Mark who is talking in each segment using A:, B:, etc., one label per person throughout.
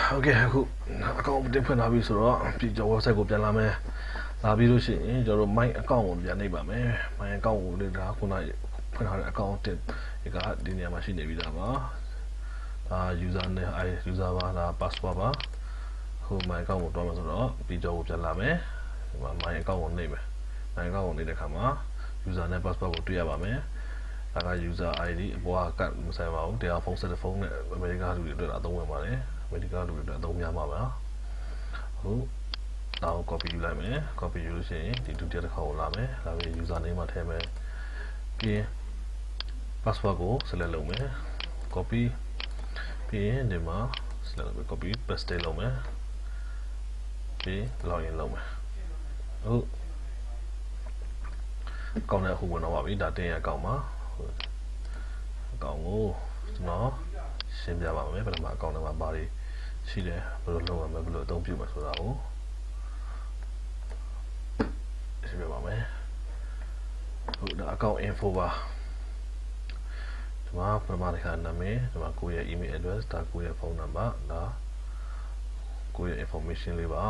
A: ဟုတ်ကဲ့အခုအကောင့်တင်ဖွင့်လာပြီဆိုတော့ဒီကျွန်တော် website ကိုပြန်လာမယ်လာပြီးလို့ရှိရင်ကျွန်တော်တို့ my account ကိုပြန်နှိပ်ပါမယ် my account ကိုလေဒါခုနဖွင့်ထားတဲ့ account တင်ကဒီနေရာမှာရှိနေပြီသားပါဒါ user နဲ့ user ပါဒါ password ပါဟို my account ကိုတွားမှာဆိုတော့ပြီးတော့ပြန်လာမယ်ဒီမှာ my account ကိုနှိပ်မယ် my account ကိုနှိပ်တဲ့အခါမှာ user နဲ့ password ကိုတွေ့ရပါမယ်ဒါက user ID အပေါ်ကမဆိုင်ပါဘူးတရားဖုန်းဆက်တဲ့ဖုန်းနဲ့အမေရိကလူတွေအတွက်အသုံးဝင်ပါတယ်အမေရိကလူတွေအတွက်အသုံးများမှာပါဟုတ်ဒါကို copy ယူလိုက်မယ် copy ယူလို့ရှိရင်ဒီဒုတိယတစ်ခါကိုလာမယ်လာပြီး user name မှာထည့်မယ်ပြီးရင် password ကို select လုပ်မယ် copy ပြီးရင်ဒီမှာ select လုပ်မယ် copy paste လုပ်မယ်ပြီး login လုပ်မယ်ဟုတ်ကောင်းတဲ့အခုဝင်တော့ပါပြီဒါတင်ရအကောင့်ပါအကောင့်ကိုကျွန်တော်ရှင်းပြပါမယ်ပထမအကောင့်ထဲမှာဘာတွေရှိတယ်ဘယ်လိုလုပ်ရမလဲဘယ်လိုအသုံးပြုမလဲဆိုတာကိုရှင်းပြပါမယ်ဟုတ်ဒါအကောင့် info ပါဒီမှာပထမတစ်ခါနာမည်ဒီမှာကိုယ့်ရဲ့ email address ဒါကိုယ့်ရဲ့ဖုန်းနံပါတ်ဒါကိုယ့်ရဲ့ information လေးပါ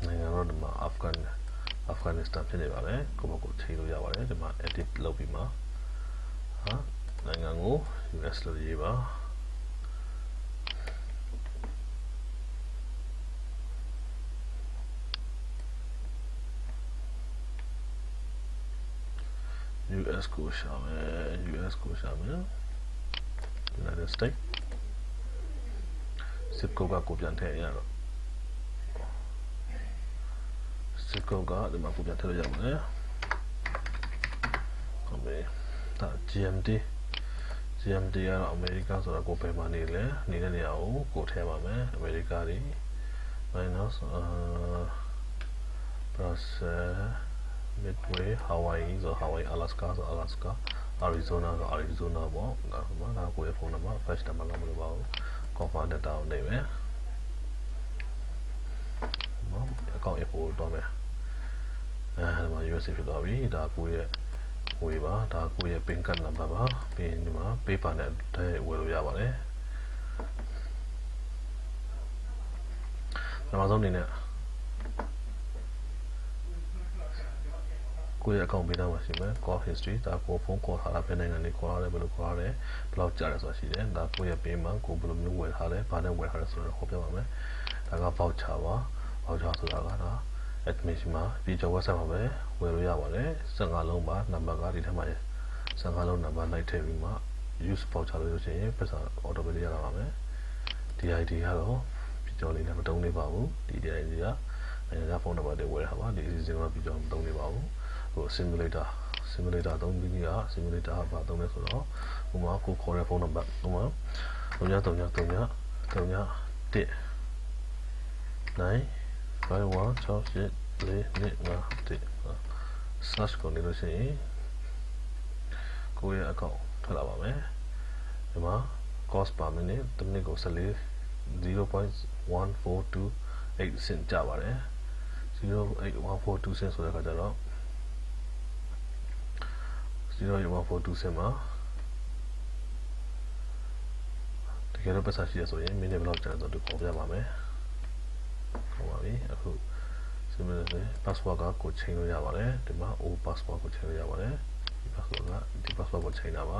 A: နိုင်ငံတော်ဒီမှာ Afghanistan ဖြစ်နေပါမယ်ကိုယ့်ဘက်ကိုချိန်လို့ရပါတယ်ဒီမှာ edit လုပ်ပြီးမှဟာနိုင်ငံကို US လို့ရေးပါ US ကိုရှာမယ် US ကိုရှာမယ် United States zip code ကိုပြန်ထည့်ရတော့zip code ကဒီမှာကိုပြန်ထည့်လို့ရပါတယ်ဟုတ်ပြီဒါ GMT ကတော့အမေရိကဆိုတော့ကိုပဲမှာနေလဲနေတဲ့နေရာကိုကိုထည့်ပါမယ်အမေရိကတွေ minus plus midway Hawaii ဆို Hawaii Alaska ဆို Alaska Arizona ဆို Arizona ပေါ့ဒါမှဒါကိုရဲ့ဖုန်းနံပါတ် flash နံပါတ်လောက်မလို့ပါဘူး confirm data ကိုနေမယ်နော်အကောင့် info တော့မယ်အဲဒီမှာ USA ဖြစ်သွားပြီဒါကိုရဲ့ဝေးပါဒါကိုရဲ့ pin card number ပါပြီးရင်ဒီမှာ paper နဲ့တည်းဝယ်လို့ရပါတယ်နောက်ဆုံးအနေနဲ့ကိုယ့်ရဲ့ account ပေးထားမှာရှိမယ် call history ဒါကိုဖုန်းခေါ်ထားတာဘယ်နိုင်ငံလေးခေါ်ရတယ်ဘယ်လိုခေါ်ရတယ်ဘယ်လောက်ကြာတယ်ဆိုတာရှိတယ်ဒါကိုယ့်ရဲ့ payment ကိုဘယ်လိုမျိုးဝယ်ထားလဲဘာနဲ့ဝယ်ထားလဲဆိုတော့ဟောပြပါမယ်ဒါက voucher ပါ voucher ဆိုတာကဒါ admission မှာပြီးတော့ website မှာပဲဝယ်လို့ရပါတယ်15လုံးပါနံပါတ်ကဒီထဲမှာ15လုံးနံပါတ်လိုက်ထည့်ပြီးမှ use voucher လို့ဆိုရင်ပတ်စံ auto pay ရတာပါမယ်ဒီ ID ကတော့ပြီးတော့လေးလည်းမတုံးနေပါဘူးဒီ ID ကနိုင်ငံခြားဖုန်းနံပါတ်တွေဝယ်ထားပါဒီ easy ကတော့ပြီးတော့မတုံးနေပါဘူးဟို simulator သုံးပြီးက simulator ဘာသုံးလဲဆိုတော့ဟိုမှာကိုခေါ်တဲ့ဖုန်းနံပါတ်ဟိုမှာsearch ကိုနေလို့ရှိရင်ကိုယ့်ရဲ့ account ထွက်လာပါမယ်ဒီမှာ cost per minute တစ်မိနစ်ကို0.1428 cent ကျပါတယ်0.142 cent ဆိုတဲ့အခါကျတော့0.142 cent မှာတကယ်တော့ပတ်စံရှိရဆိုရင်မိနစ်ဘယ်လောက်ကြာလဲဆိုတော့ပေါ်ပြပါမယ်ဟုတ်ပါပြီအခု similarly password ကကိုချိန်လို့ရပါတယ်ဒီမှာ O password ကိုချိန်လို့ရပါတယ်ဒီ password ကိုချိန်တာပါ